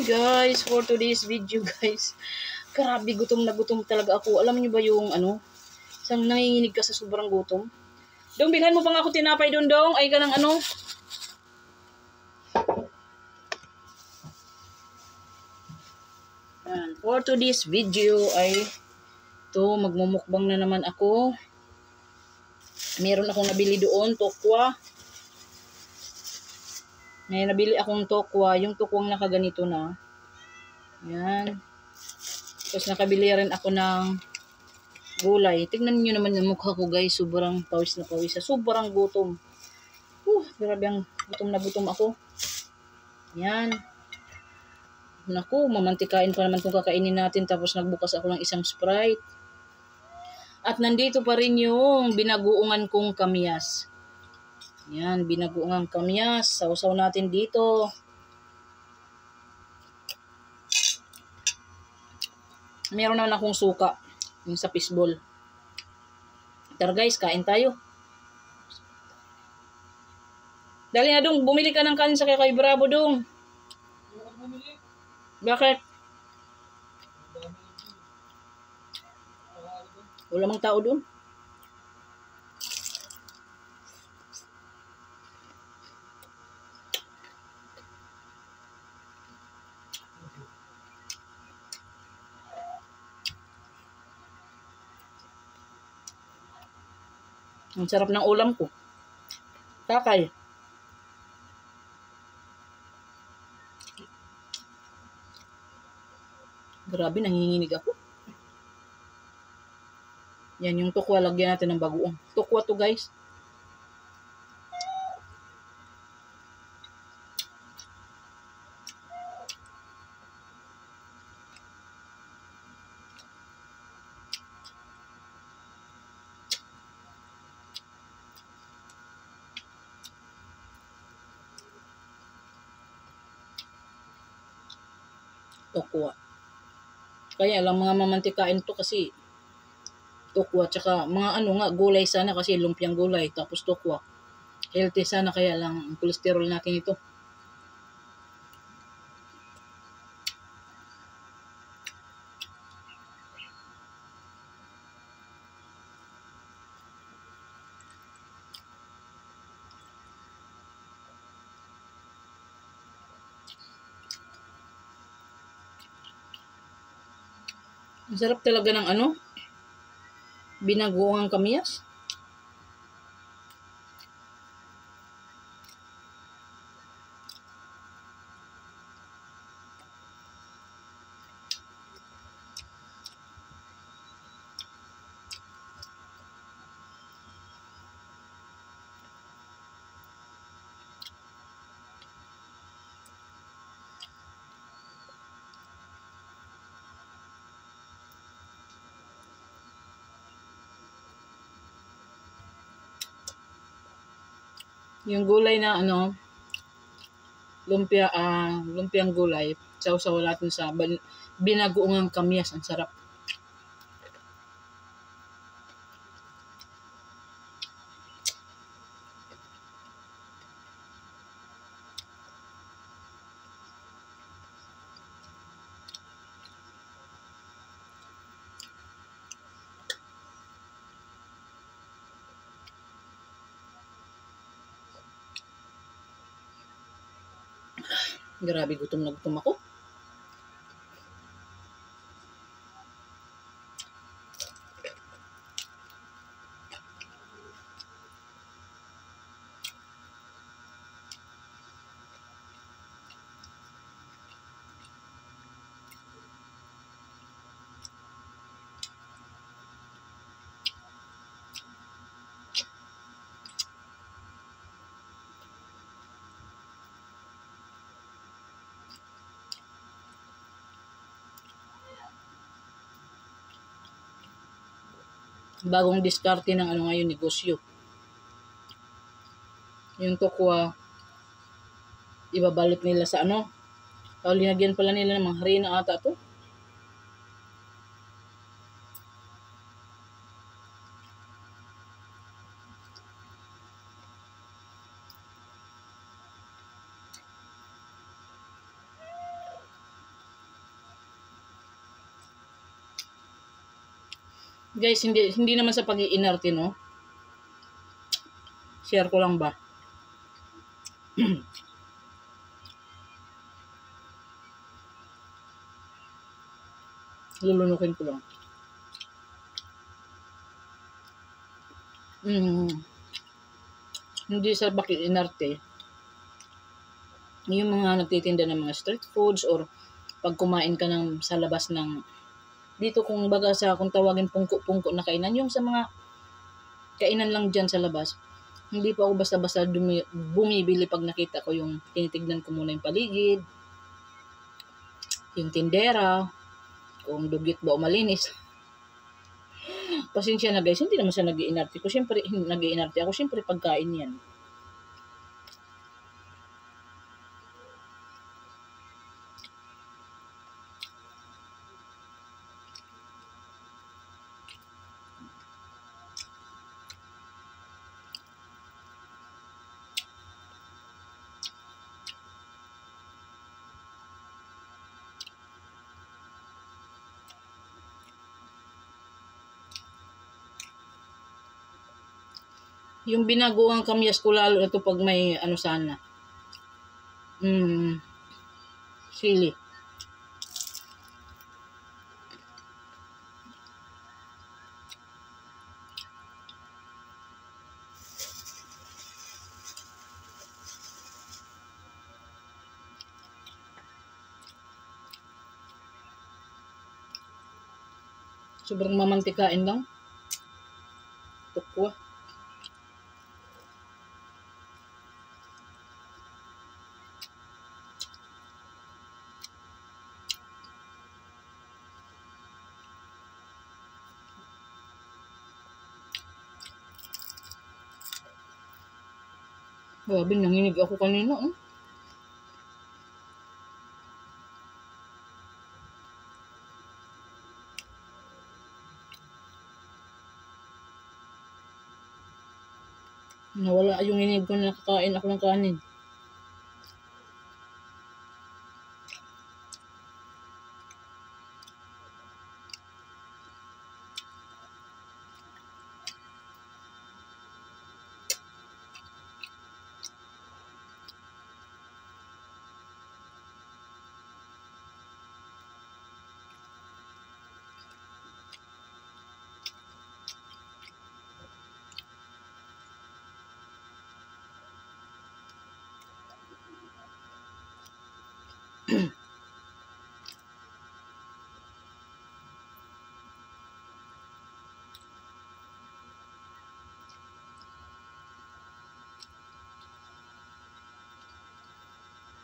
guys, for today's video guys. Grabe, gutom na gutom talaga ako. Alam niyo ba yung ano? Isang nanginginig ka sa sobrang gutom. Dong, bilhan mo pa nga ako tinapay doon, Dong. Ay ka ng ano? Yan. For today's video ay magmumukbang na naman ako. Meron akong nabili doon, tokwa. May nabili akong tokwa. Yung tokwang nakaganito na. Yan. Tapos nakabili rin ako ng gulay. Tingnan niyo naman yung mukha ko guys. Sobrang pawis na pawis. Sobrang gutom. Grabe ang gutom na gutom ako. Yan. Naku, mamantikain pa naman kung kakainin natin. Tapos nagbukas ako ng isang Sprite. At nandito pa rin yung binaguungan kong kamyas. Yan, binaguungan kamyas. Sausaw natin dito. Meron naman akong suka. Yung sa fishball. Tara guys, kain tayo. Dali na Dong, bumili ka ng kanin sa kay Bravo Dong. Bakit? Wala mang tao doon. Ang sarap ng ulam ko. Kakay. Grabe, nanginginig ako. Yan yung tukwa, lagyan natin ng bagoong. Tukwa to guys. Tukwa. Kaya lang mga mamantikain to kasi tukwa, tsaka mga ano nga, gulay sana kasi lumpiang gulay, tapos tukwa. Healthy sana, kaya lang ang cholesterol natin ito. Ang sarap talaga ng ano, binagoong kamyas. Yung gulay na ano, lumpiang gulay, sausaw natin sa binagoong kamyas. Ang sarap. Grabe, gutom na gutom ako. Bagong diskarte ng ano ngayon, negosyo. Yung tokwa, ibabalot nila sa ano. Linagyan pala nila ng mga harina ata to. Guys, hindi naman sa pag-iinarte, no? Share ko lang ba? Lulunukin ko lang. Hindi sa pag-iinarte. Yung mga nagtitinda ng mga street foods or pag kumain ka ng sa labas ng dito kung baga sa kung tawagin pungko-pungko na kainan, yung sa mga kainan lang dyan sa labas. Hindi pa ako basta-basta bumibili pag nakita ko yung tinitignan ko muna yung paligid, yung tindera, kung dugit ba o malinis. Pasensya na guys, hindi naman siya nag-iinarte ko. Siyempre, nag-iinarte ako. Siyempre, pagkain yan. Yung binagoang kamyas ko lalo ito pag may ano sana. Sili. Sobrang mamantikain lang. Tukwa. Grabe, nanginig ako kanina. Nawala yung hinig ko na nakakain ako ng kanin.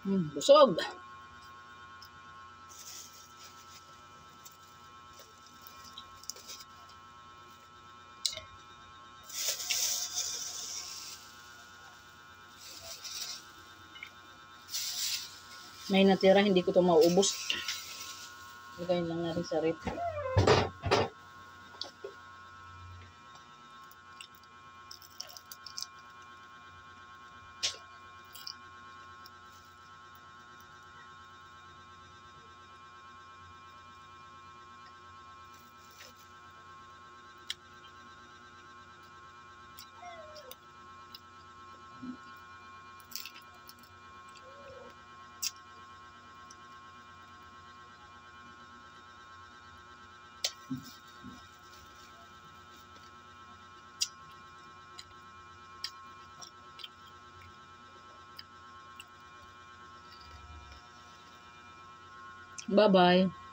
Busog. May natira, hindi ko ito mauubos. Lagayin lang natin sa rep. Bye-bye.